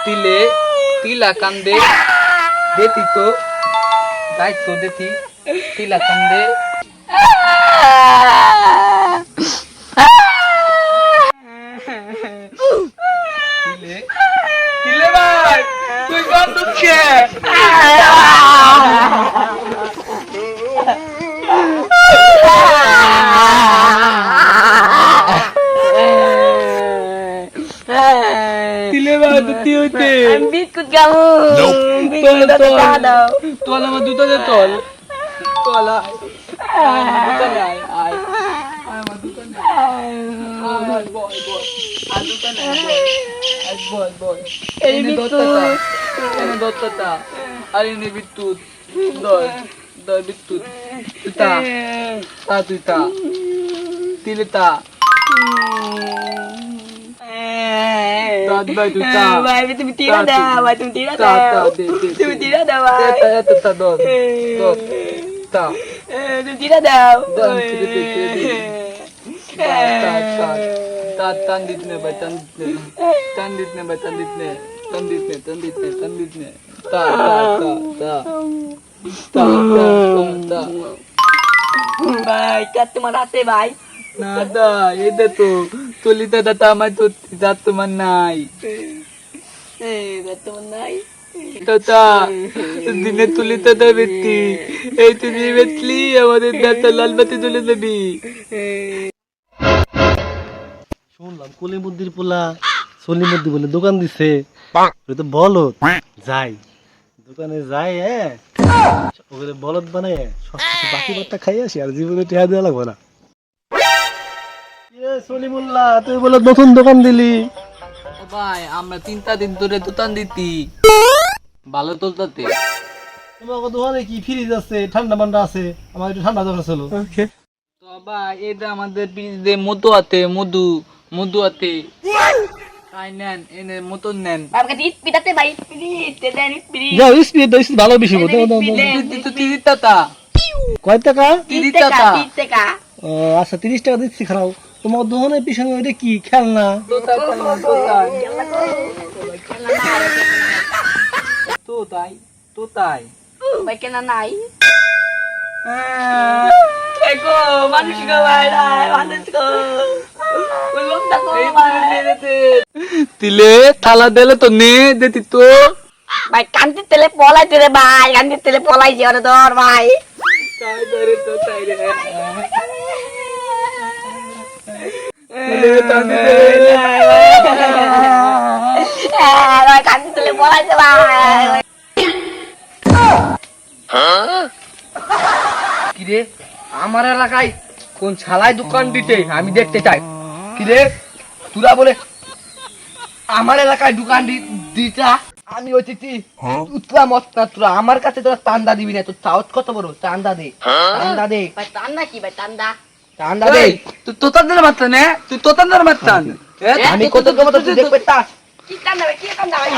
তিলে তিলা কান্দে দেতি তো দায়িত্ব দেতি তিলা কান্দে তিলে তিলে ভাই তুই কান্দুকে Bikut kamu. Bikut ada. Tol sama duta deh tol. Tol lah. Duta nih ay. Sama duta nih. Boy. Duta nih boy. Boy. Ini dotta ta. Hari ini bitut. Dol bitut. Tuta. Tuta. Tilita. Vai tuta. Vai, itu tidak ada. Vai, itu tidak ada. Itu tidak ada, vai. Tuta don. Ta. Itu tidak ada. Don ta tandit ne vai tandit ne. Ta. Vai, tak cuma rasa, vai. Nada, ede to tulita datama to datman nai. Datman nai. Tata দিনে তুলিতে দেবেতি এই তুমি বেতলি আমাদের দাতা লালবাতি তুলে দেবি শুনলাম কলিমুদ্দির পোলা সলিমুদ্দি বলে দোকান দিছে ওই তো বলদ যাই দোকানে যাই ওগুলো বলদ বানায় সবকিছু বাকি বাট্টা খাই আসি আর জীবনে টেহা দেওয়া লাগবে না সলিমুল্লাহ তুই বলে নতুন দোকান দিলি ও ভাই আমরা 3 দিন ধরে দোকান দিতি ভালো চলতেছে তোমার দোকানে কি ফ্রিজ আছে ঠান্ডা মান্ডা আছে আমার একটু ঠান্ডা দরকার ছিল ওকে তো ভাই এটা আমাদের ফ্রিজে মধু আছে তাই নেন এনে মতন নেন বাবা কে পিটাতে ভাই পিট যাও স্পিড ভালো বেশি বলতে তো 30 টাকা কয় টাকা 30 টাকা ও আচ্ছা 30 টাকা দিচ্ছি খারাপ তোমার দোকানের পিছনে ওইটা কি খেলনা তো তাই ভাই কেন নাই eko মানুষ গো ভাই মানুষ গো বললাম দেখো তিলে থালা দিলে তো নে দেতি তো ভাই কান্তি তেলে পলাইতে রে ভাই কান্তি তেলে পলাইছে ওরে ধর ভাই তাই ধরে তো তাই রে কান্তি তেলে পলাইছে ভাই কিরে আমার এলাকায় কোন ছালাই দোকান দিতে আমি দেখতে চাই কিরে তুরা বলে আমার এলাকায় দোকান দিতা আমি হচ্ছে কি উতলা মত না তোরা আমার কাছে তোরা চান্দা দিবি না তোর সাহস কত বড় চান্দা দে ভাই চান্দা কি ভাই চান্দা দে তুই তোতাদের মাত্রা নে তুই তোতাদের মাত্রা আমি কত কত তুই দেখবে তা কি চান্দা ভাই কি চান্দা ভাই